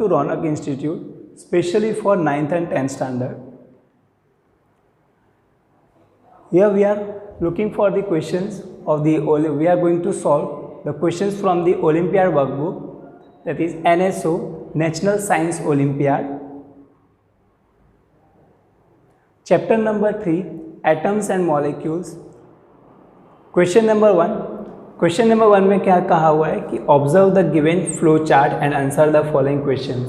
to Ronak Institute, specially for 9th and 10th standard. Here we are looking for the questions of the, we are going to solve the questions from the Olympiad workbook, that is NSO, National Science Olympiad. Chapter number 3, Atoms and Molecules. Question number 1. Question number 1 में क्या कहा हुआ है कि observe the given flow chart and answer the following questions.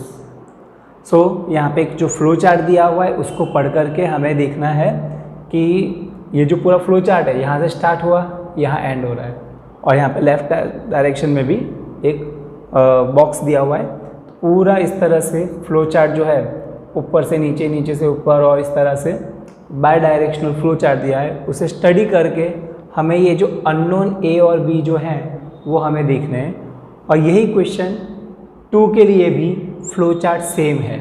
So यहाँ पे एक जो फ्लो चार्ट दिया हुआ है उसको पढ़ करके हमें देखना है कि ये जो पूरा फ्लो चार्ट है यहाँ से स्टार्ट हुआ, यहाँ एंड हो रहा है, और यहाँ पे लेफ्ट डायरेक्शन में भी एक बॉक्स दिया हुआ है. पूरा इस तरह से फ्लो चार्ट जो है ऊपर से नीचे, नीचे से ऊपर, और इस तरह से बाय डायरेक्शनल फ्लो चार्ट दिया है. उसे स्टडी करके हमें ये जो अननोन ए और बी जो हैं वो हमें देखने हैं, और यही क्वेश्चन 2 के लिए भी फ्लो चार्ट सेम है.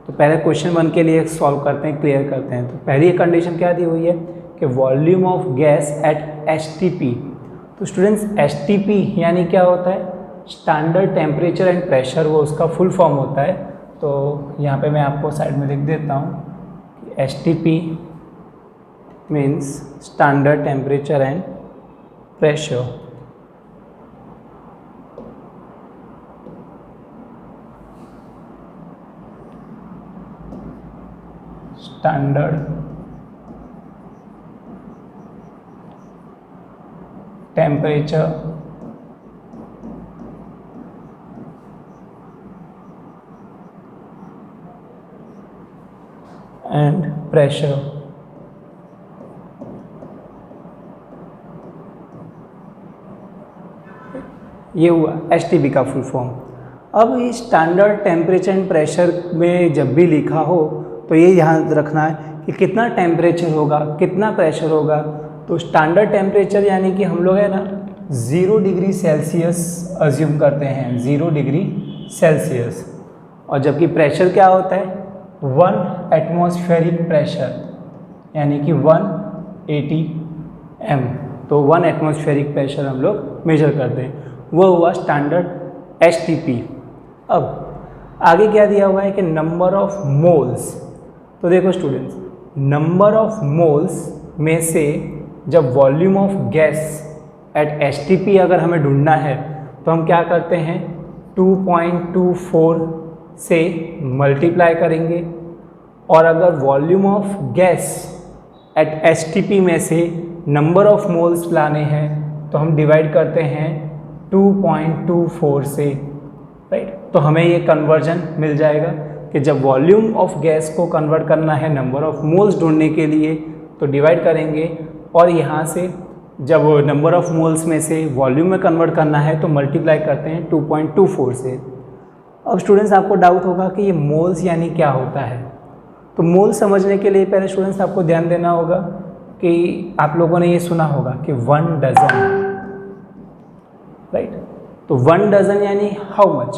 तो पहले क्वेश्चन 1 के लिए सॉल्व करते हैं, क्लियर करते हैं. तो पहली कंडीशन क्या दी हुई है कि volume of gas at STP. तो स्टूडेंट्स एसटीपी यानी क्या होता है? स्टैंडर्ड टेम्परेचर एंड प्रेशर, वो उसका फुल फॉर्म होता है. तो यहाँ पे मैं आपको साइड में लिख देता हूँ. STP means standard temperature and pressure. Standard temperature and pressure. ये हुआ एसटीपी का फुल फॉर्म. अब ये स्टैंडर्ड टेम्परेचर एंड प्रेशर में जब भी लिखा हो तो ये यहाँ रखना है कि कितना टेम्परेचर होगा, कितना प्रेशर होगा. तो स्टैंडर्ड टेम्परेचर यानी कि हम लोग है ना 0 डिग्री सेल्सियस अज्यूम करते हैं, 0 डिग्री सेल्सियस. और जबकि प्रेशर क्या होता है? 1 एटमॉस्फेरिक प्रेशर यानी कि 180 m. तो 1 एटमॉस्फेरिक प्रेशर हम लोग मेजर करते हैं, वो हुआ स्टैंडर्ड एसटीपी. अब आगे क्या दिया हुआ है कि नंबर ऑफ मोल्स. तो देखो स्टूडेंट्स, नंबर ऑफ मोल्स में से जब volume of gas at STP अगर हमें ढूंढना है तो हम क्या करते हैं? 2.24 से मल्टीप्लाई करेंगे. और अगर volume of gas at STP में से नंबर ऑफ मोल्स लाने हैं तो हम डिवाइड करते हैं 2.24 से, राइट. तो हमें ये कन्वर्जन मिल जाएगा कि जब वॉल्यूम ऑफ गैस को कन्वर्ट करना है नंबर ऑफ मोल्स ढूंढने के लिए तो डिवाइड करेंगे, और यहाँ से जब नंबर ऑफ मोल्स में से वॉल्यूम में कन्वर्ट करना है तो मल्टीप्लाई करते हैं 2.24 से. अब स्टूडेंट्स आपको डाउट होगा कि ये मोल्स यानी क्या होता है. तो मोल समझने के लिए पहले स्टूडेंट्स आपको ध्यान देना होगा कि आप लोगों ने ये सुना होगा कि 1 डजन, राइट. तो 1 डजन यानी हाउ मच?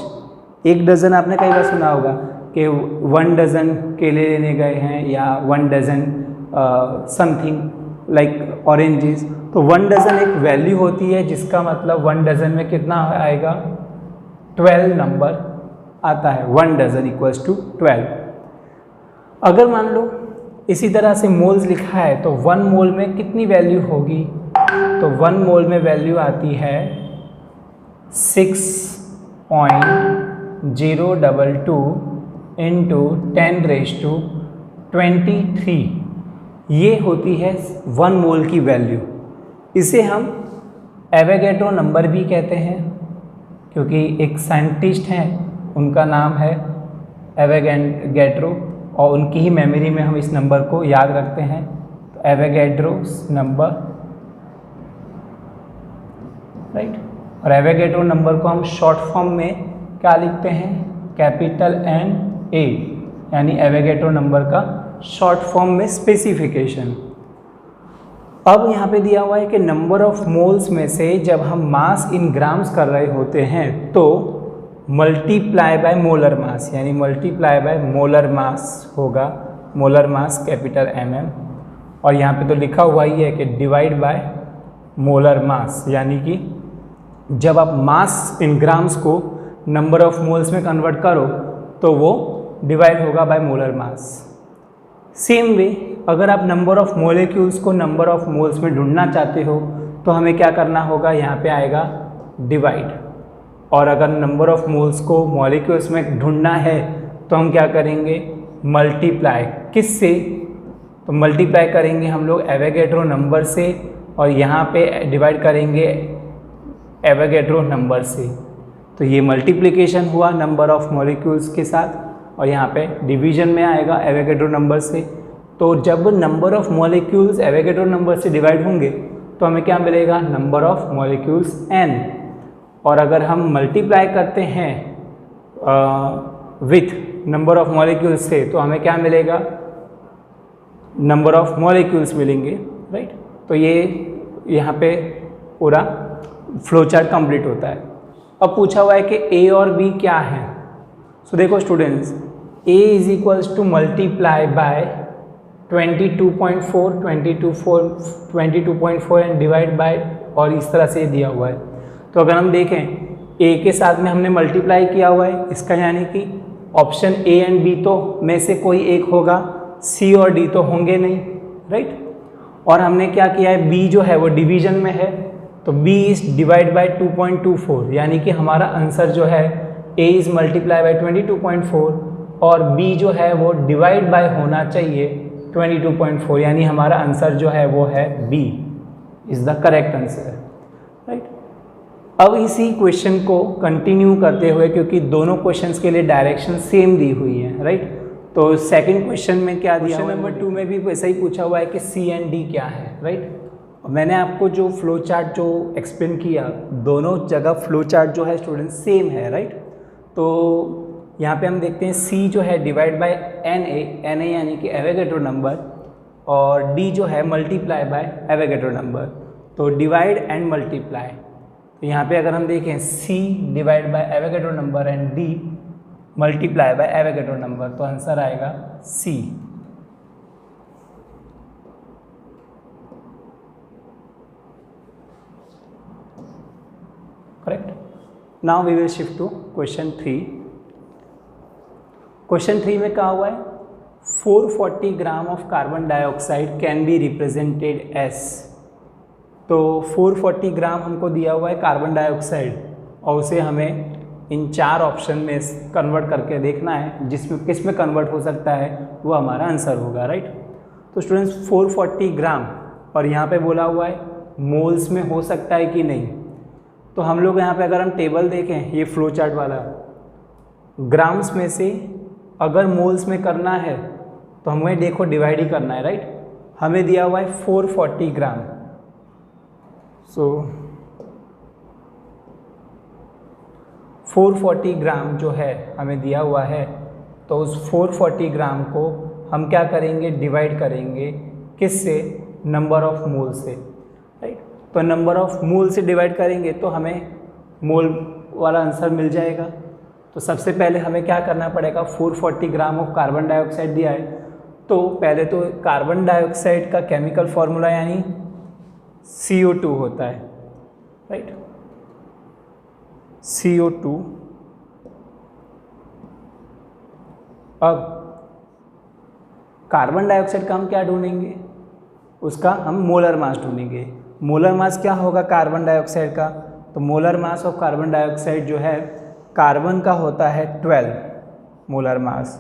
1 डजन आपने कई बार सुना होगा कि 1 डजन केले लेने गए हैं, या 1 डजन समथिंग लाइक ऑरेंजेस. तो 1 डजन एक वैल्यू होती है जिसका मतलब 1 डजन में कितना आएगा? 12 नंबर आता है. 1 डजन इक्वल्स टू 12. अगर मान लो इसी तरह से मोल्स लिखा है तो 1 मोल में कितनी वैल्यू होगी? तो 1 मोल में वैल्यू आती है 6.022 इंटू 10⁻23. ये होती है 1 मोल की वैल्यू. इसे हम एवोगैड्रो नंबर भी कहते हैं, क्योंकि एक साइंटिस्ट हैं उनका नाम है एवोगैड्रो, और उनकी ही मेमोरी में हम इस नंबर को याद रखते हैं. तो एवोगैड्रोस नंबर, राइट. और एवोगैड्रो नंबर को हम शॉर्ट फॉर्म में क्या लिखते हैं? कैपिटल N A, यानी एवोगैड्रो नंबर का शॉर्ट फॉर्म में स्पेसिफिकेशन. अब यहाँ पे दिया हुआ है कि नंबर ऑफ मोल्स में से जब हम मास इन ग्राम्स कर रहे होते हैं तो मल्टीप्लाई बाय मोलर मास, यानी मल्टीप्लाई बाय मोलर मास होगा. Molar mass capital MM. और यहाँ पे तो लिखा हुआ ही है कि डिवाइड बाय मोलर मास, यानी कि जब आप मास इन ग्राम्स को नंबर ऑफ मोल्स में कन्वर्ट करो तो वो डिवाइड होगा by molar mass. Same way अगर आप नंबर ऑफ मॉलिक्यूल्स को नंबर ऑफ मोल्स में ढूंढना चाहते हो तो हमें क्या करना होगा, यहाँ पे आएगा डिवाइड। और अगर नंबर ऑफ मोल्स को मॉलिक्यूल्स में ढूंढना है तो हम क्या करेंगे, मल्टीप्लाई। किससे? तो मल्टीप्लाई करेंगे हम लोग एवोगैड्रो नंबर से, और यहाँ पे डिवाइड करेंगे एवोगैड्रो नंबर से। तो ये मल्टीप्लिकेशन हुआ नंबर ऑफ मॉलिक्यूल्स के साथ, और यहाँ पे डिवीजन में आएगा एवोगैड्रो नंबर से। तो जब number of molecules Avogadro number से डिवाइड होंगे तो हमें क्या मिलेगा, नंबर ऑफ मॉलिक्यूल्स n। और अगर हम मल्टीप्लाई करते हैं विथ नंबर ऑफ मॉलिक्यूल्स से तो हमें क्या मिलेगा, नंबर ऑफ मॉलिक्यूल्स मिलेंगे, राइट। तो ये यहाँ पे पूरा फ्लो चार्ट कंप्लीट होता है। अब पूछा हुआ है कि ए और बी क्या है। सो देखो students, A is equals to multiply by 22.4 22.4 and divide by, और इस तरह से दिया हुआ है। तो अगर हम देखें ए के साथ में हमने मल्टीप्लाई किया हुआ है, इसका यानी कि ऑप्शन ए एंड बी तो में से कोई एक होगा, सी और डी तो होंगे नहीं, राइट। और हमने क्या किया है, बी जो है वो डिवीजन में है, तो बी इज डिवाइड बाय 2.24, यानी कि हमारा आंसर जो है ए इज मल्टीप्लाई बाय 22.4 और बी जो है वो डिवाइड बाय होना चाहिए 22.4, यानी हमारा आंसर जो है वो है B is the correct answer, right. अब इसी क्वेश्चन को कंटिन्यू करते हुए, क्योंकि दोनों क्वेश्चंस के लिए डायरेक्शन सेम दी हुई है, राइट। तो सेकंड क्वेश्चन में क्या दिया, क्वेश्चन नंबर 2 में भी वैसा ही पूछा हुआ है कि सी एंड डी क्या है, राइट। मैंने आपको जो फ्लो चार्ट जो एक्सप्लेन किया, दोनों जगह फ्लो चार्ट जो है स्टूडेंट सेम है, राइट। तो यहाँ पे हम देखते हैं सी जो है डिवाइड बाय एन ए यानी कि एवोगैड्रो नंबर, और डी जो है मल्टीप्लाई बाय एवोगैड्रो नंबर। तो डिवाइड एंड मल्टीप्लाई, तो यहाँ पे अगर हम देखें C divide by Avogadro number and D multiply by Avogadro number, तो आंसर आएगा C. Correct. Now we will shift to question 3। Question 3 में कहा हुआ है 440 gram of carbon dioxide can be represented as. तो 440 ग्राम हमको दिया हुआ है कार्बन डाइऑक्साइड, और उसे हमें इन 4 ऑप्शन में कन्वर्ट करके देखना है, जिसमें किस में कन्वर्ट हो सकता है वो हमारा आंसर होगा, राइट। तो स्टूडेंट्स 440 ग्राम, और यहाँ पे बोला हुआ है मोल्स में हो सकता है कि नहीं। तो हम लोग यहाँ पे अगर हम टेबल देखें, ये फ्लो चार्ट वाला, ग्राम्स में से अगर मोल्स में करना है तो हमें देखो डिवाइड ही करना है, राइट। हमें दिया हुआ है 440 ग्राम, सो 440 ग्राम जो है हमें दिया हुआ है, तो उस 440 ग्राम को हम क्या करेंगे, डिवाइड करेंगे किससे, नंबर ऑफ मोल से, राइट। तो नंबर ऑफ मोल से डिवाइड करेंगे तो हमें मोल वाला आंसर मिल जाएगा। तो सबसे पहले हमें क्या करना पड़ेगा, 440 ग्राम ऑफ कार्बन डाइऑक्साइड दिया है, तो पहले तो कार्बन डाइऑक्साइड का केमिकल फॉर्मूला यानी CO2 होता है, राइट, CO2। अब कार्बन डाइऑक्साइड का हम क्या ढूंढेंगे, उसका हम मोलर मास ढूंढेंगे। मोलर मास क्या होगा कार्बन डाइऑक्साइड का, तो molar mass of carbon dioxide जो है, कार्बन का होता है 12 मोलर मास,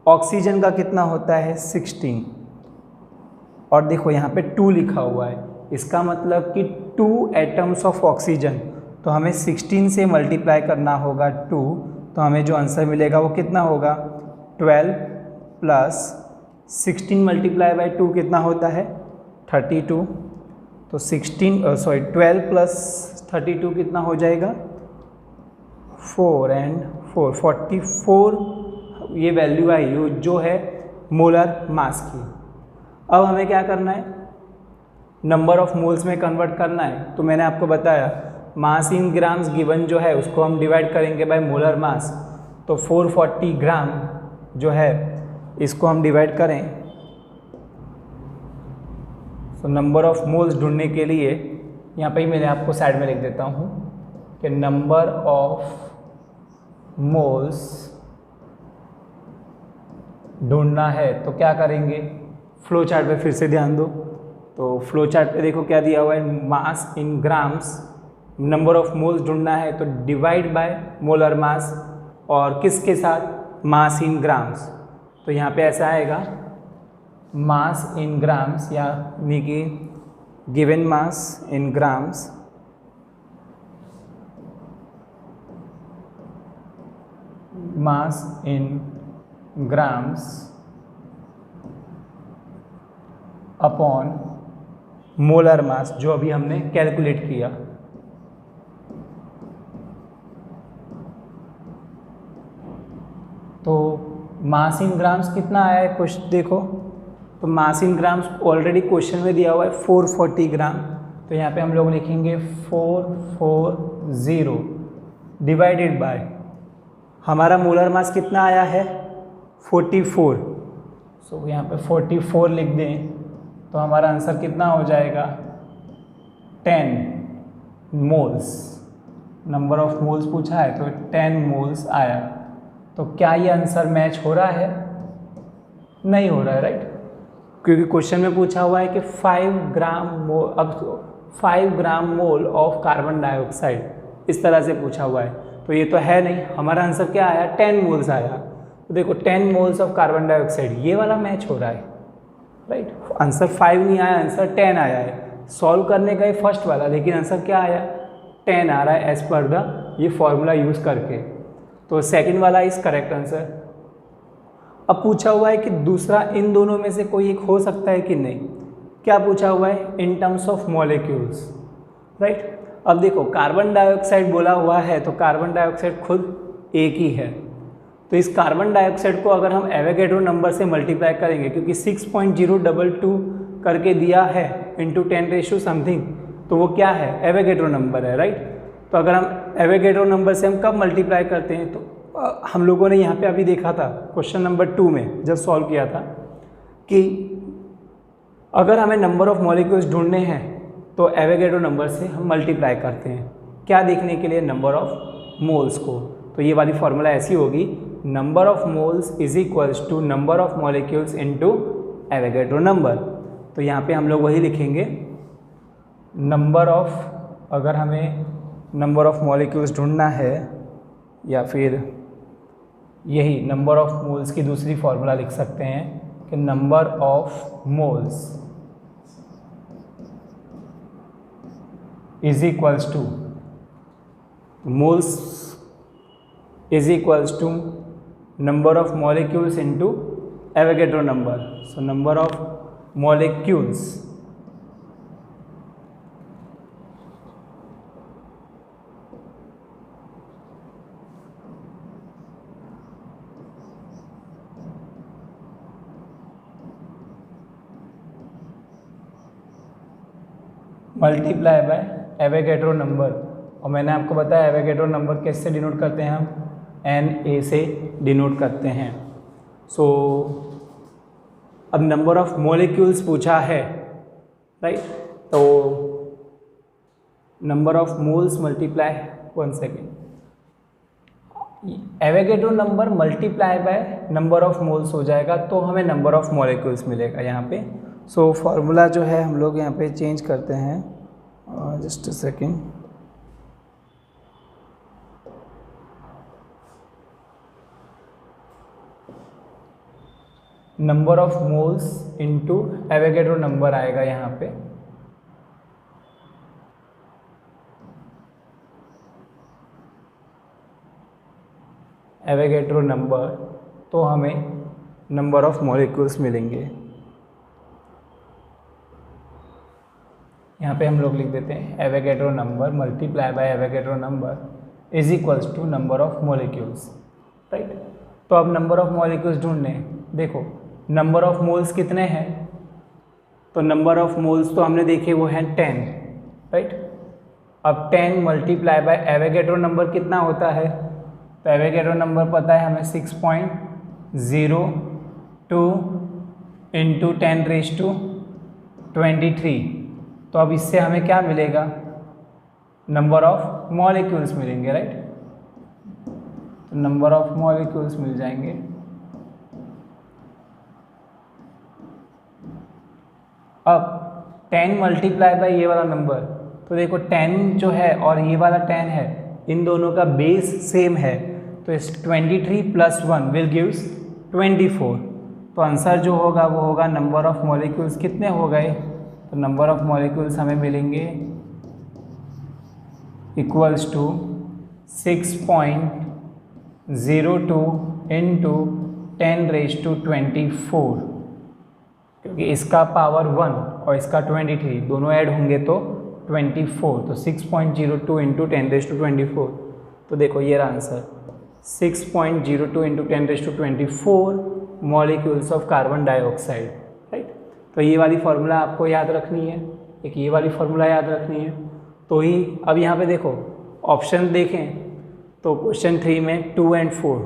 ऑक्सीजन का कितना होता है 16, और देखो यहाँ पे 2 लिखा हुआ है, इसका मतलब कि 2 एटम्स ऑफ ऑक्सीजन, तो हमें 16 से मल्टीप्लाई करना होगा 2, तो हमें जो आंसर मिलेगा वो कितना होगा, 12 प्लस 16 मल्टीप्लाई बाय 2 कितना होता है 32। तो 12 प्लस 32 कितना हो जाएगा 4 एंड 4 44, ये वैल्यू आई जो है मोलर मास की। अब हमें क्या करना है, नंबर ऑफ मोल्स में कन्वर्ट करना है। तो मैंने आपको बताया मास इन ग्राम्स गिवन जो है उसको हम डिवाइड करेंगे बाय मोलर मास। तो 440 ग्राम जो है इसको हम डिवाइड करें, तो नंबर ऑफ मोल्स ढूंढने के लिए यहाँ पे ही मैंने आपको साइड में लिख देता हूँ कि नंबर ऑफ मोल्स ढूंढना है तो क्या करेंगे, फ्लो चार्ट पे फिर से ध्यान दो। तो फ्लो चार्ट पे देखो क्या दिया हुआ है, mass in grams, number of moles ढूंढना है तो डिवाइड बाय मोलर मास, और किसके साथ, मास इन ग्राम्स। तो यहाँ पे ऐसा आएगा मास इन ग्राम्स, यानी कि given mass in grams mass in grams upon molar mass, जो अभी हमने कैलकुलेट किया। तो मास इन ग्राम्स कितना आया है, कुछ देखो। तो मास इन ग्राम्स ऑलरेडी क्वेश्चन में दिया हुआ है 440 ग्राम। तो यहाँ पे हम लोग लिखेंगे 440 डिवाइडेड बाय, हमारा मोलर मास कितना आया है 44। सो यहाँ पे 44 लिख दें तो हमारा आंसर कितना हो जाएगा 10 मोल्स। नंबर ऑफ मोल्स पूछा है तो 10 मोल्स आया। तो क्या ये आंसर मैच हो रहा है, नहीं हो रहा है, राइट, क्योंकि क्वेश्चन में पूछा हुआ है कि 5 ग्राम मोल, अब 5 ग्राम मोल ऑफ कार्बन डाइऑक्साइड, इस तरह से पूछा हुआ है। तो ये तो है नहीं, हमारा आंसर क्या आया 10 मोल्स आया। तो देखो 10 मोल्स ऑफ कार्बन डाइऑक्साइड, ये वाला मैच हो रहा है, राइट। आंसर 5 नहीं आया, आंसर 10 आया है। सॉल्व करने का ये फर्स्ट वाला, लेकिन आंसर क्या आया 10 आ रहा है एज पर द ये फॉर्मूला यूज़ करके। तो सेकंड वाला इज करेक्ट आंसर। अब पूछा हुआ है कि दूसरा इन दोनों में से कोई एक हो सकता है कि नहीं। क्या पूछा हुआ है, in terms of molecules, right. अब देखो कार्बन डाइऑक्साइड बोला हुआ है तो कार्बन डाइऑक्साइड खुद एक ही है। तो इस कार्बन डाइऑक्साइड को अगर हम एवोगैड्रो नंबर से मल्टीप्लाई करेंगे, क्योंकि 6.022 करके दिया है इंटू 10 समथिंग, तो वो क्या है एवोगैड्रो नंबर है, राइट। तो अगर हम एवोगैड्रो नंबर से हम कब मल्टीप्लाई करते हैं, तो हम लोगों ने यहाँ पे अभी देखा था क्वेश्चन नंबर 2 में जब सॉल्व किया था कि अगर हमें नंबर ऑफ मॉलिक्यूल्स ढूंढने हैं तो एवोगैड्रो नंबर से हम मल्टीप्लाई करते हैं, क्या देखने के लिए, नंबर ऑफ मोल्स को। तो ये वाली फॉर्मूला ऐसी होगी, number of moles is equals to number of molecules into Avogadro number. तो यहाँ पे हम लोग वही लिखेंगे, नंबर ऑफ, अगर हमें नंबर ऑफ मॉलिक्यूल्स ढूंढना है, या फिर यही नंबर ऑफ मोल्स की दूसरी फॉर्मूला लिख सकते हैं कि number of moles is equals to, moles is equals to number of molecules into Avogadro number. So number of molecules multiply by Avogadro number. और मैंने आपको बताया एवोगैड्रो नंबर कैसे डिनोट करते हैं, हम Na से डिनोट करते हैं। सो अब नंबर ऑफ मॉलिक्यूल्स पूछा है, राइट। तो number of moles multiply, 1 second, Avogadro number multiply by number of moles हो जाएगा तो हमें नंबर ऑफ मॉलिक्यूल्स मिलेगा यहाँ पे। सो फॉर्मूला जो है हम लोग यहाँ पे चेंज करते हैं, just a second. Number of moles into Avogadro number आएगा यहाँ पे। एवोगैड्रो नंबर तो हमें नंबर ऑफ मॉलिक्यूल्स मिलेंगे। यहाँ पे हम लोग लिख देते हैं Avogadro number multiply by Avogadro number is equals to number of molecules, right. तो अब नंबर ऑफ मॉलिक्यूल्स ढूंढने, देखो नंबर ऑफ मोल्स कितने हैं, तो नंबर ऑफ मोल्स तो हमने देखे वो हैं 10, राइट। अब 10 मल्टीप्लाई बाय एवोगैड्रो नंबर कितना होता है, तो एवोगैड्रो नंबर पता है हमें 6.02 इंटू 10⁻23। तो अब इससे हमें क्या मिलेगा, नंबर ऑफ मॉलिक्यूल्स मिलेंगे, राइट। तो नंबर ऑफ मॉलिक्यूल्स मिल जाएंगे अब 10 मल्टीप्लाई बाई ये वाला नंबर, तो देखो 10 जो है और ये वाला 10 है, इन दोनों का बेस सेम है, तो इस 23 + 1 विल गिव्स 24। तो आंसर जो होगा वो होगा नंबर ऑफ मॉलिक्यूल्स कितने हो गए, तो नंबर ऑफ मॉलिक्यूल्स हमें मिलेंगे इक्वल्स टू 6.02 इंटू 10⁻²⁴, क्योंकि इसका पावर 1 और इसका 23 दोनों ऐड होंगे तो 24, तो 6.02 इंटू 10⁻²⁴। तो देखो ये रहा answer 6.02 into 10⁻²⁴ molecules of carbon dioxide, right. तो ये वाली फार्मूला आपको याद रखनी है, एक ये वाली फार्मूला याद रखनी है। तो ही अब यहाँ पे देखो ऑप्शन देखें तो क्वेश्चन 3 में 2 और 4,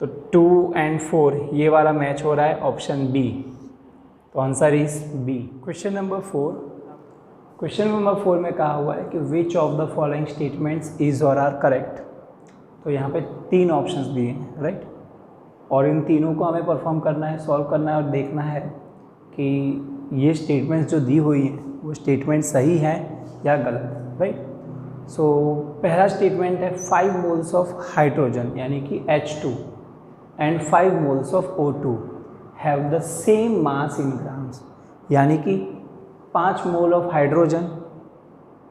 तो 2 और 4 ये वाला मैच हो रहा है ऑप्शन बी, तो answer is B. Question number 4 में कहा हुआ है कि which of the following statements is or are correct. तो यहाँ पे 3 ऑप्शंस दिए हैं, राइट, और इन तीनों को हमें परफॉर्म करना है, सॉल्व करना है और देखना है कि ये स्टेटमेंट्स जो दी हुई हैं वो स्टेटमेंट सही है या गलत, राइट। सो पहला स्टेटमेंट है 5 मोल्स ऑफ हाइड्रोजन यानी कि H2 and 5 moles of O2 have the same mass in grams, यानी कि 5 मोल ऑफ हाइड्रोजन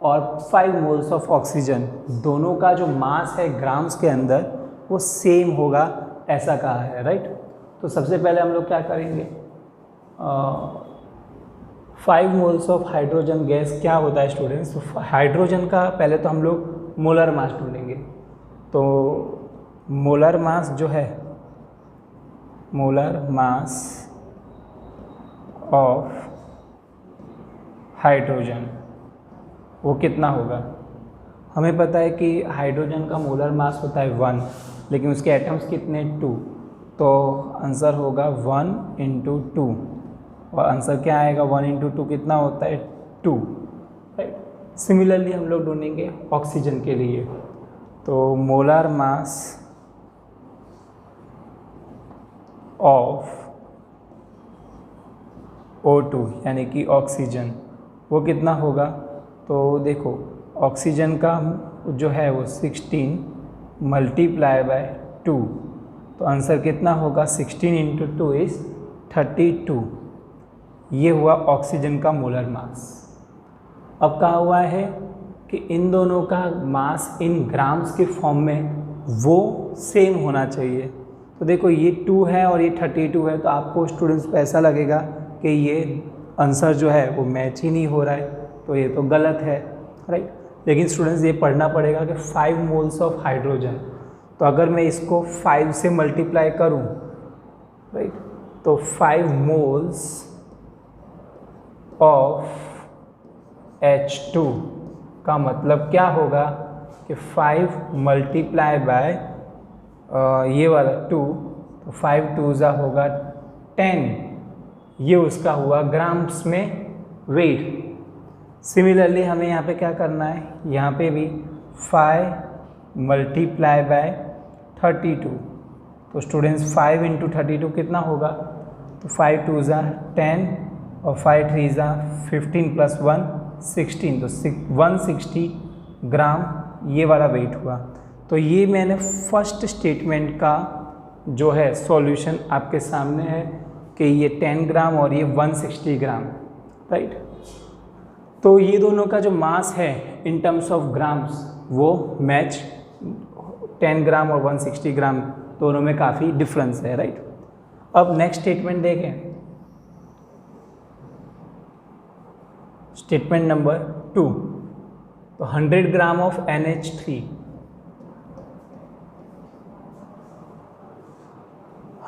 और 5 मोल्स ऑफ ऑक्सीजन दोनों का जो मास है ग्राम्स के अंदर वो सेम होगा, ऐसा कहा है, राइट। तो सबसे पहले हम लोग क्या करेंगे, 5 मोल्स ऑफ हाइड्रोजन गैस क्या होता है स्टूडेंट्स, तो हाइड्रोजन का पहले तो हम लोग मोलर मास ढूंढेंगे। तो मोलर मास जो है, मोलर मास ऑफ हाइड्रोजन वो कितना होगा। हमें पता है कि हाइड्रोजन का मोलर मास होता है 1, लेकिन उसके एटम्स कितने 2, तो आंसर होगा 1 × 2, और आंसर क्या आएगा 1 × 2 कितना होता है 2, राइट। सिमिलरली हम लोग ढूंढेंगे ऑक्सीजन के लिए, तो मोलर मास ऑफ O2 यानी कि ऑक्सीजन वो कितना होगा। तो देखो ऑक्सीजन का जो है वो 16 मल्टीप्लाई बाय 2, तो आंसर कितना होगा 16 × 2 इज़ 32। ये हुआ ऑक्सीजन का मोलर मास। अब कहा हुआ है कि इन दोनों का मास इन ग्राम्स के फॉर्म में वो सेम होना चाहिए। तो देखो ये 2 है और ये 32 है, तो आपको स्टूडेंट्स को ऐसा लगेगा कि ये आंसर जो है वो मैच ही नहीं हो रहा है, तो ये तो गलत है, राइट। लेकिन स्टूडेंट्स ये पढ़ना पड़ेगा कि 5 मोल्स ऑफ हाइड्रोजन, तो अगर मैं इसको 5 से मल्टीप्लाई करूं, राइट, तो 5 मोल्स ऑफ H2 का मतलब क्या होगा कि 5 मल्टीप्लाई बाय ये वाला 2, तो 5 2 होगा 10, ये उसका हुआ ग्राम्स में वेट। सिमिलरली हमें यहाँ पे क्या करना है, यहाँ पे भी 5 मल्टीप्लाई बाय 32, तो स्टूडेंट्स 5 × 32 कितना होगा, तो 5 2 10 और 5 3 15 + 1 16, तो 160 ग्राम ये वाला वेट हुआ। तो ये मैंने फर्स्ट स्टेटमेंट का जो है सॉल्यूशन आपके सामने है कि ये 10 ग्राम और ये 160 ग्राम, राइट। तो ये दोनों का जो मास है इन टर्म्स ऑफ ग्राम्स वो मैच, 10 ग्राम और 160 ग्राम दोनों में काफ़ी डिफरेंस है, राइट। अब नेक्स्ट स्टेटमेंट देखें, स्टेटमेंट नंबर 2, तो 100 gram of NH3,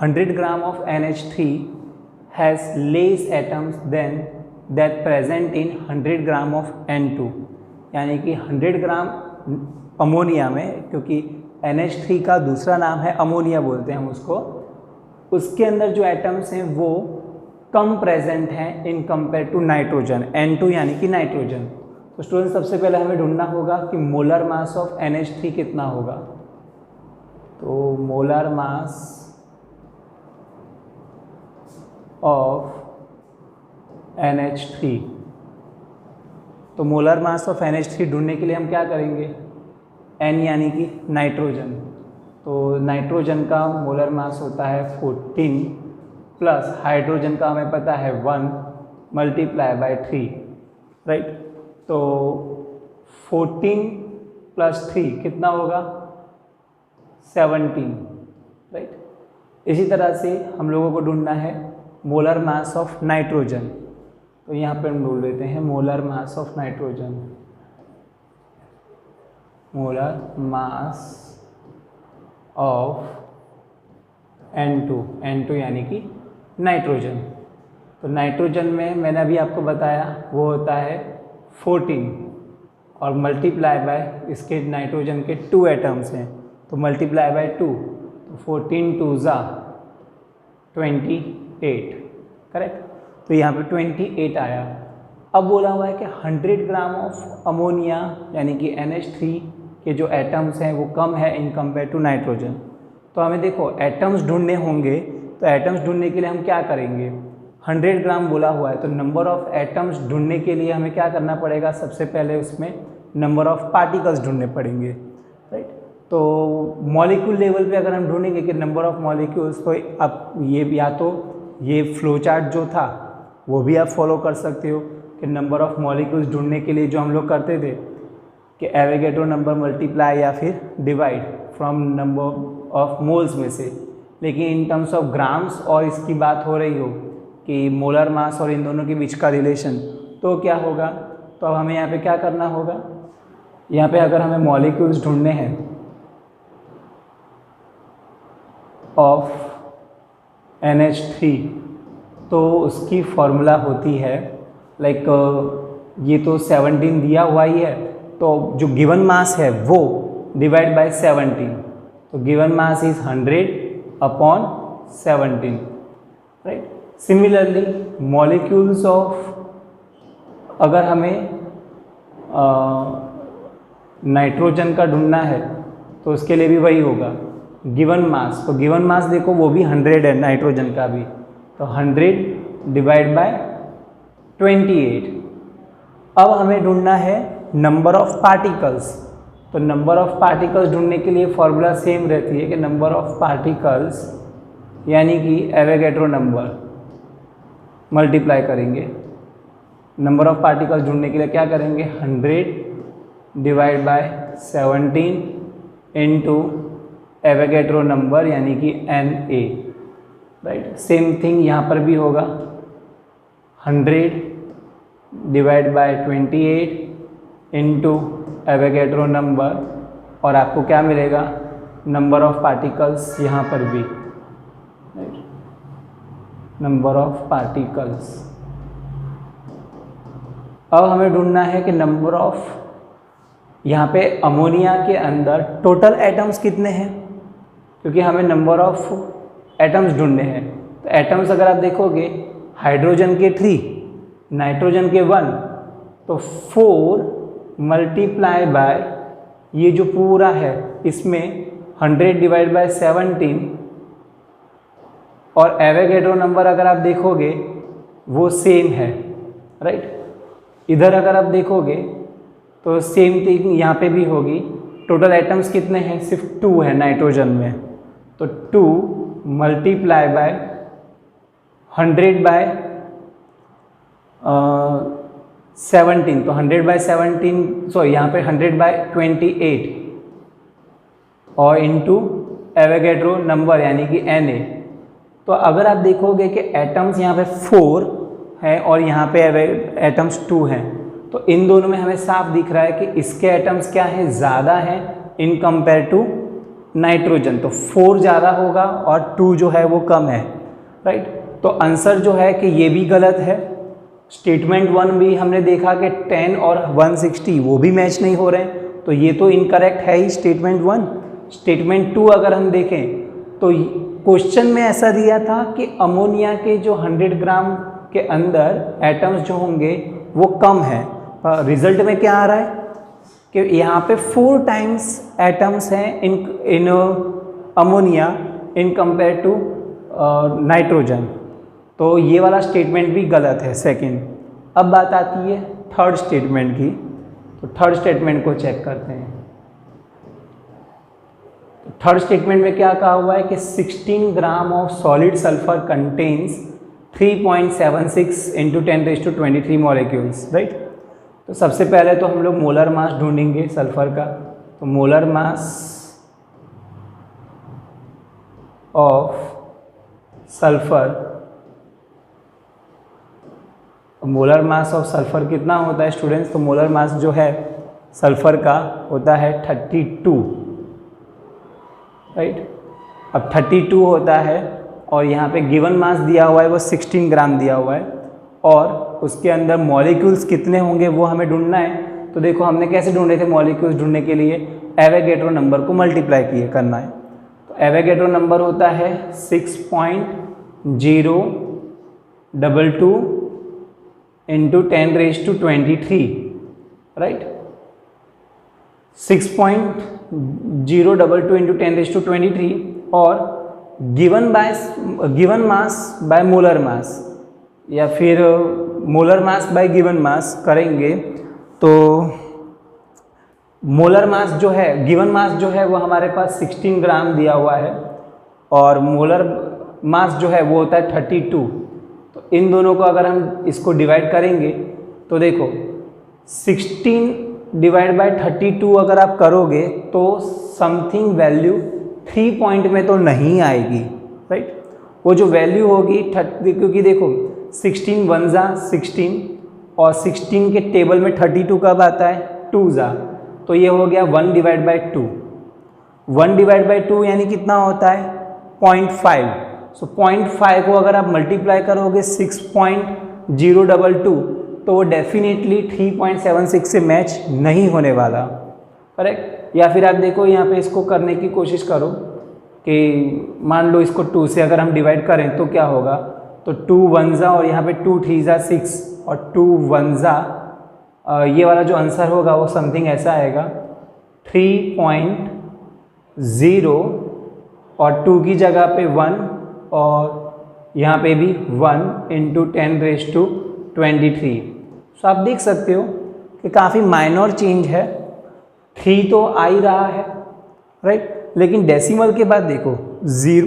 100 gram of NH3 has less atoms than that present in 100 gram of N2, यानी कि 100 ग्राम अमोनिया में, क्योंकि NH3 का दूसरा नाम है अमोनिया बोलते हैं हम उसको, उसके अंदर जो एटम्स हैं वो कम प्रेजेंट हैं इन कंपेयर टू नाइट्रोजन, N2 यानी कि नाइट्रोजन। तो स्टूडेंट सबसे पहले हमें ढूंढना होगा कि मोलर मास ऑफ NH3 कितना होगा। तो मोलर मास ऑफ NH3। तो मोलर मास ऑफ NH3 ढूंढने के लिए हम क्या करेंगे, N यानी कि नाइट्रोजन। तो नाइट्रोजन का मोलर मास होता है 14 प्लस हाइड्रोजन का हमें पता है 1 मल्टीप्लाई बाय 3, राइट। तो 14 प्लस 3 कितना होगा, 17, राइट। इसी तरह से हम लोगों को ढूंढना है मोलर मास ऑफ नाइट्रोजन। तो यहाँ पे हम ढूंढ लेते हैं molar mass of nitrogen, molar mass of N2 यानी कि नाइट्रोजन। तो नाइट्रोजन में मैंने अभी आपको बताया वो होता है 14 और मल्टीप्लाई बाय इसके नाइट्रोजन के 2 एटम्स हैं, तो मल्टीप्लाई बाय 2, तो 14 2 ज़ा 28, करेक्ट। तो यहाँ पे 28 आया। अब बोला हुआ है कि 100 ग्राम ऑफ अमोनिया यानी कि NH3 के जो एटम्स हैं वो कम है इन कंपेयर टू नाइट्रोजन। तो हमें देखो एटम्स ढूंढने होंगे, तो एटम्स ढूंढने के लिए हम क्या करेंगे, 100 ग्राम बोला हुआ है, तो नंबर ऑफ एटम्स ढूंढने के लिए हमें क्या करना पड़ेगा, सबसे पहले उसमें नंबर ऑफ पार्टिकल्स ढूंढने पड़ेंगे, राइट। तो मॉलिक्यूल लेवल पे अगर हम ढूंढेंगे कि नंबर ऑफ मॉलिक्यूल्स, तो अब ये या तो ये फ्लो चार्ट जो था वो भी आप फॉलो कर सकते हो कि नंबर ऑफ मॉलिक्यूल्स ढूंढने के लिए जो हम लोग करते थे कि एवोगैड्रो नंबर मल्टीप्लाई या फिर divide from number of moles में से। लेकिन इन टर्म्स ऑफ ग्राम्स और इसकी बात हो रही हो कि मोलर मास और इन दोनों के बीच का रिलेशन, तो क्या होगा, तो अब हमें यहाँ पे क्या करना होगा, यहाँ पे अगर हमें मॉलिक्यूल्स ढूंढने हैं ऑफ NH3 तो उसकी फॉर्मूला होती है लाइक ये तो 17 दिया हुआ ही है, तो जो गिवन मास है वो डिवाइड बाय 17, तो given mass is 100 upon 17, right. Similarly molecules of अगर हमें नाइट्रोजन का ढूंढना है तो उसके लिए भी वही होगा गिवन मास। तो गिवन मास देखो वो भी 100 है नाइट्रोजन का भी, तो 100 डिवाइड बाय 28। अब हमें ढूंढना है नंबर ऑफ पार्टिकल्स। तो नंबर ऑफ पार्टिकल्स ढूंढने के लिए फॉर्मूला सेम रहती है कि नंबर ऑफ पार्टिकल्स यानी कि एवोगैड्रो नंबर मल्टीप्लाई करेंगे। नंबर ऑफ पार्टिकल्स ढूंढने के लिए क्या करेंगे, 100 divide by 17 into Avogadro number यानी कि Na, राइट। सेम थिंग यहाँ पर भी होगा, 100 divide by 28 into Avogadro number, और आपको क्या मिलेगा, नंबर ऑफ पार्टिकल्स यहाँ पर भी, राइट, नंबर ऑफ पार्टिकल्स। अब हमें ढूंढना है कि नंबर ऑफ, यहाँ पे अमोनिया के अंदर टोटल एटम्स कितने हैं, क्योंकि हमें नंबर ऑफ एटम्स ढूंढने हैं। तो एटम्स अगर आप देखोगे हाइड्रोजन के 3, नाइट्रोजन के 1, तो 4 मल्टीप्लाई बाय ये जो पूरा है इसमें 100 डिवाइड बाय 17, और एवोगैड्रो नंबर अगर आप देखोगे वो सेम है, राइट। इधर अगर आप देखोगे तो सेम थिंग यहाँ पे भी होगी। टोटल एटम्स कितने हैं, सिर्फ 2 है नाइट्रोजन में, तो 2 मल्टीप्लाई बाय 100 बाय 17, तो 100 बाय 17, सॉरी यहाँ पे 100 बाय 28 और इनटू एवोगैड्रो नंबर यानी कि Na। तो अगर आप देखोगे कि एटम्स यहाँ पे 4 हैं और यहाँ पे एटम्स 2 हैं, तो इन दोनों में हमें साफ दिख रहा है कि इसके एटम्स क्या है, ज़्यादा है इन कंपेयर टू नाइट्रोजन। तो 4 ज़्यादा होगा और 2 जो है वो कम है, राइट। तो आंसर जो है कि ये भी गलत है। स्टेटमेंट 1 भी हमने देखा कि 10 और 160 वो भी मैच नहीं हो रहे हैं, तो ये तो इनकरेक्ट है ही स्टेटमेंट 1। स्टेटमेंट 2 अगर हम देखें तो क्वेश्चन में ऐसा दिया था कि अमोनिया के जो 100 ग्राम के अंदर एटम्स जो होंगे वो कम है, रिजल्ट में क्या आ रहा है कि यहाँ पे 4 टाइम्स एटम्स हैं in ammonia in compare to nitrogen. तो ये वाला स्टेटमेंट भी गलत है सेकंड। अब बात आती है थर्ड स्टेटमेंट की, तो थर्ड स्टेटमेंट को चेक करते हैं। थर्ड स्टेटमेंट में क्या कहा हुआ है कि 16 gram of solid sulphur contains 3.76 into 10⁻23 molecules, right. तो सबसे पहले तो हम लोग मोलर मास ढूंढेंगे सल्फर का। तो molar mass of sulphur, molar mass of sulphur कितना होता है स्टूडेंट्स? तो मोलर मास जो है सल्फर का होता है 32, राइट। अब 32 होता है और यहाँ पे गिवन मास दिया हुआ है वो 16 ग्राम दिया हुआ है, और उसके अंदर मॉलिक्यूल्स कितने होंगे वो हमें ढूंढना है। तो देखो हमने कैसे ढूंढे थे मॉलिक्यूल्स ढूंढने के लिए, एवोगैड्रो नंबर को मल्टीप्लाई किए करना है। तो एवोगैड्रो नंबर होता है 6.022 इंटू 10⁻23, राइट। 6.022 इंटू 10⁻23 और given mass by molar mass, या फिर molar mass by given mass करेंगे। तो मोलर मास जो है, गिवन मास जो है वो हमारे पास 16 ग्राम दिया हुआ है, और मोलर मास जो है वो होता है 32। तो इन दोनों को अगर हम इसको डिवाइड करेंगे तो देखो 16 डिवाइड बाय 32 अगर आप करोगे तो समथिंग वैल्यू 3 पॉइंट में तो नहीं आएगी, राइट। वो जो वैल्यू होगी क्योंकि देखो 16 1 जा 16 और 16 के टेबल में 32 कब आता है? 2 जा, तो ये हो गया 1 डिवाइड बाई 2। 1 डिवाइड बाई 2 यानी कितना होता है? 0.5। सो 0.5 को अगर आप मल्टीप्लाई करोगे 6.022 तो वो डेफिनेटली 3.76 से मैच नहीं होने वाला, करेक्ट। या फिर आप देखो यहाँ पे इसको करने की कोशिश करो कि मान लो इसको 2 से अगर हम डिवाइड करें तो क्या होगा? तो 2 1 जा और यहाँ पे 2 3 जा 6 और 2 1 जा, ये वाला जो आंसर होगा वो समथिंग ऐसा आएगा 3.0 और 2 की जगह पे 1 और यहाँ पे भी 1 इंटू 10⁻23। सो आप देख सकते हो कि काफ़ी माइनर चेंज है, 3 तो आ ही रहा है, राइट। लेकिन डेसिमल के बाद देखो 0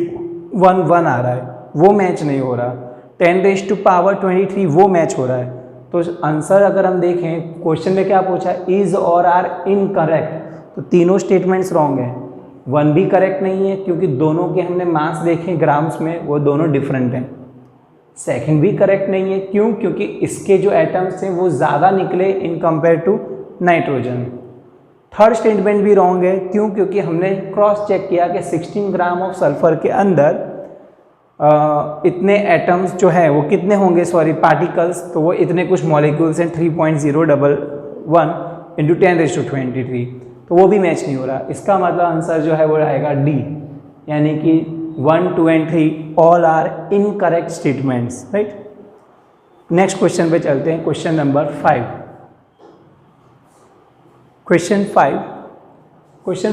1 1 आ रहा है, वो मैच नहीं हो रहा। 10⁻23 वो मैच हो रहा है। तो आंसर अगर हम देखें, क्वेश्चन में क्या पूछा? इज और आर इनकरेक्ट, तो तीनों स्टेटमेंट्स रॉन्ग हैं। 1 भी करेक्ट नहीं है क्योंकि दोनों के हमने मास देखे ग्राम्स में, वो दोनों डिफरेंट हैं। सेकंड भी करेक्ट नहीं है, क्यों? क्योंकि इसके जो एटम्स हैं वो ज़्यादा निकले in compare to nitrogen. Third statement भी रॉन्ग है, क्यों? क्योंकि हमने क्रॉस चेक किया कि 16 ग्राम ऑफ सल्फर के अंदर इतने एटम्स जो है वो कितने होंगे, सॉरी पार्टिकल्स, तो वो इतने कुछ मॉलिक्यूल्स हैं 3.011 इंटू 10⁻23, तो वो भी मैच नहीं हो रहा। इसका मतलब आंसर जो है वो आएगा डी, यानी कि 1 2 and 3 all are incorrect statements, right. Next question पे चलते हैं, क्वेश्चन नंबर 5। क्वेश्चन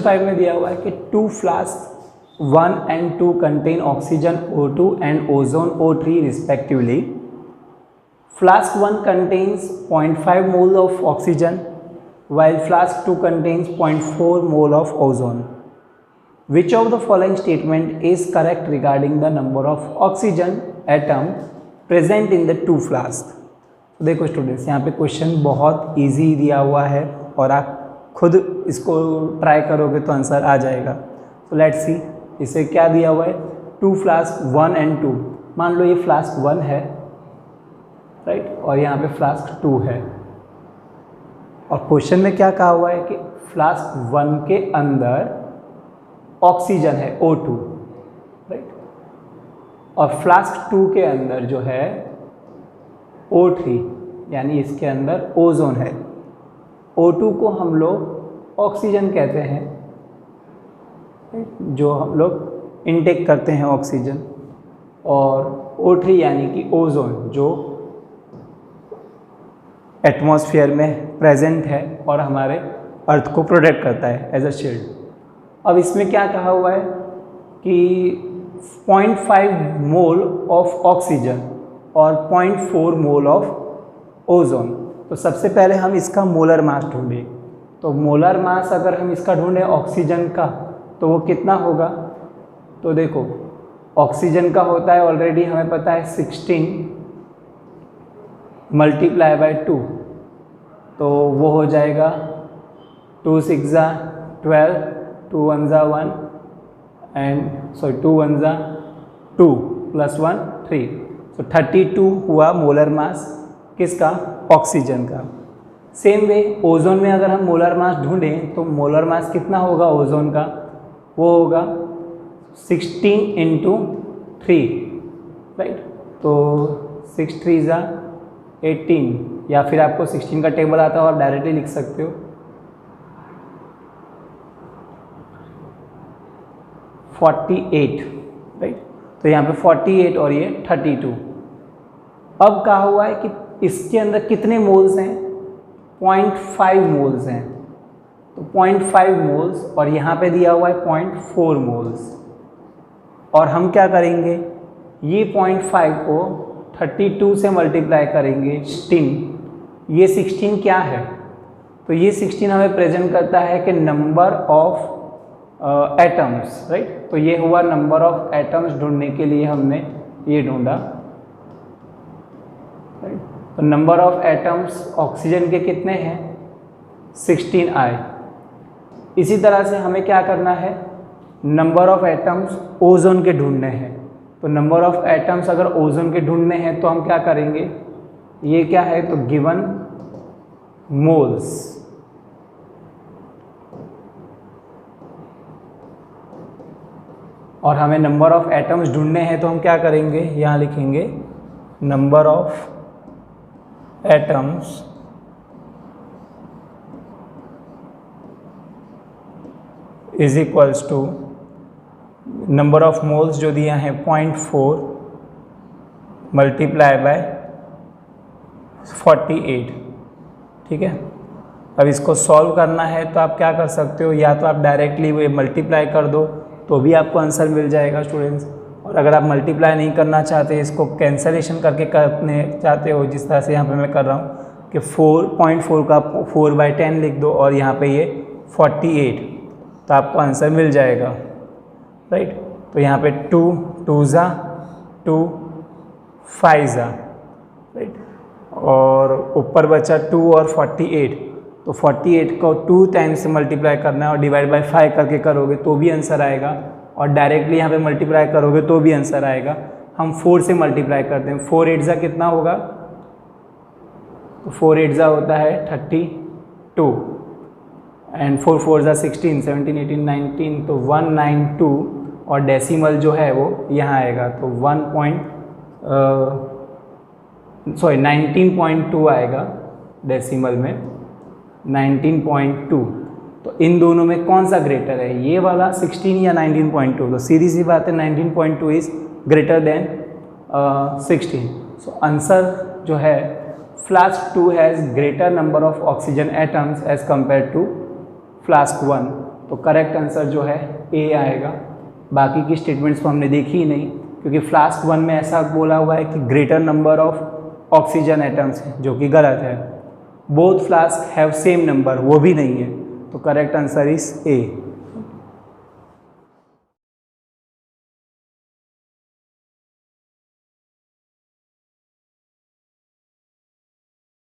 5 में दिया हुआ है कि 2 flask 1 and 2 contain oxygen O2 and ozone O3 respectively. Flask 1 contains 0.5 mole of oxygen while flask 2 contains 0.4 mole of ozone. Which of the following statement is correct regarding the number of oxygen atom present in the 2 flasks? तो देखो students, यहाँ पे question बहुत easy दिया हुआ है और आप खुद इसको ट्राई करोगे तो आंसर आ जाएगा। तो लेट्स सी, इसे क्या दिया हुआ है? 2 फ्लास्क 1 and 2। मान लो ये फ्लास्क 1 है, राइट, और यहाँ पे फ्लास्क 2 है, और क्वेश्चन में क्या कहा हुआ है कि फ्लास्क 1 के अंदर ऑक्सीजन है O2, राइट, और फ्लास्क 2 के अंदर जो है O3, यानी इसके अंदर ओजोन है। O2 को हम लोग ऑक्सीजन कहते हैं, जो हम लोग इनटेक करते हैं ऑक्सीजन, और O3 यानी कि ओजोन, जो एटमॉस्फेयर में प्रेजेंट है और हमारे अर्थ को प्रोटेक्ट करता है एज अ शील्ड। अब इसमें क्या कहा हुआ है कि 0.5 मोल ऑफ ऑक्सीजन, और 0.4 मोल ऑफ ओजोन। तो सबसे पहले हम इसका मोलर मास ढूंढें। तो मोलर मास अगर हम इसका ढूंढें ऑक्सीजन का, तो वो कितना होगा? तो देखो ऑक्सीजन का होता है ऑलरेडी हमें पता है 16 मल्टीप्लाई बाय 2, तो वो हो जाएगा 2 6 ज़ा 12, 2 1 ज़ा 1 एंड 2 1 ज़ा 2 प्लस 1 3, तो 32 हुआ मोलर मास किसका? ऑक्सीजन का। सेम वे ओजोन में अगर हम मोलर मास ढूंढें तो मोलर मास कितना होगा ओजोन का? वो होगा 16 इंटू 3, राइट। तो 6 3 ज़ा 18, या फिर आपको 16 का टेबल आता हो आप डायरेक्टली लिख सकते हो। 48, राइट। तो यहाँ पे 48 और ये 32। अब कहा हुआ है कि इसके अंदर कितने मोल्स हैं? 0.5 मोल्स हैं। तो 0.5 मोल्स और यहाँ पे दिया हुआ है 0.4 मोल्स। और हम क्या करेंगे, ये 0.5 को 32 से मल्टीप्लाई करेंगे 16। ये 16 क्या है? तो ये 16 हमें प्रेजेंट करता है कि नंबर ऑफ एटम्स, राइट। तो ये हुआ नंबर ऑफ एटम्स ढूंढने के लिए हमने ये ढूंढा, राइट। तो नंबर ऑफ एटम्स ऑक्सीजन के कितने हैं? 16 आए। इसी तरह से हमें क्या करना है, नंबर ऑफ एटम्स ओजोन के ढूंढने हैं। तो नंबर ऑफ एटम्स अगर ओजोन के ढूंढने हैं तो हम क्या करेंगे, ये क्या है तो गिवन मोल्स, और हमें नंबर ऑफ एटम्स ढूंढने हैं तो हम क्या करेंगे, यहाँ लिखेंगे number of atoms is equals to number of moles जो दिया है 0.4 मल्टीप्लाई बाय 48, ठीक है। अब इसको सॉल्व करना है तो आप क्या कर सकते हो, या तो आप डायरेक्टली वो मल्टीप्लाई कर दो तो भी आपको आंसर मिल जाएगा स्टूडेंट्स, और अगर आप मल्टीप्लाई नहीं करना चाहते, इसको कैंसलेशन करके करने चाहते हो, जिस तरह से यहाँ पे मैं कर रहा हूँ कि 4.4 का 4/10 लिख दो और यहाँ पे ये 48, तो आपको आंसर मिल जाएगा, राइट। तो यहाँ पे 2 2 ज़ा 2 5 ज़ा, राइट, और ऊपर बचा 2 और 48, तो 48 को 2 टाइम्स से मल्टीप्लाई करना है और डिवाइड बाय 5 करके करोगे तो भी आंसर आएगा, और डायरेक्टली यहाँ पे मल्टीप्लाई करोगे तो भी आंसर आएगा। हम 4 से मल्टीप्लाई करते हैं, 4 8 ज़ा कितना होगा, तो 4 8 ज़ा होता है 32 एंड 4 4 ज़ा 16 17 18 19, तो 192, और डेसिमल जो है वो यहाँ आएगा तो 19.2 आएगा डेसिमल में 19.2। तो इन दोनों में कौन सा ग्रेटर है, ये वाला 16 या 19.2? तो सीधी सी बात है 19.2 is greater than 16। So answer जो है flask 2 has greater number of oxygen atoms as compare to flask 1। तो करेक्ट आंसर जो है ए आएगा। बाकी की स्टेटमेंट्स को हमने देखी ही नहीं, क्योंकि फ्लास्क 1 में ऐसा बोला हुआ है कि greater number of oxygen atoms है, जो कि गलत है। Both flask have same number, वो भी नहीं है। तो करेक्ट आंसर इज ए।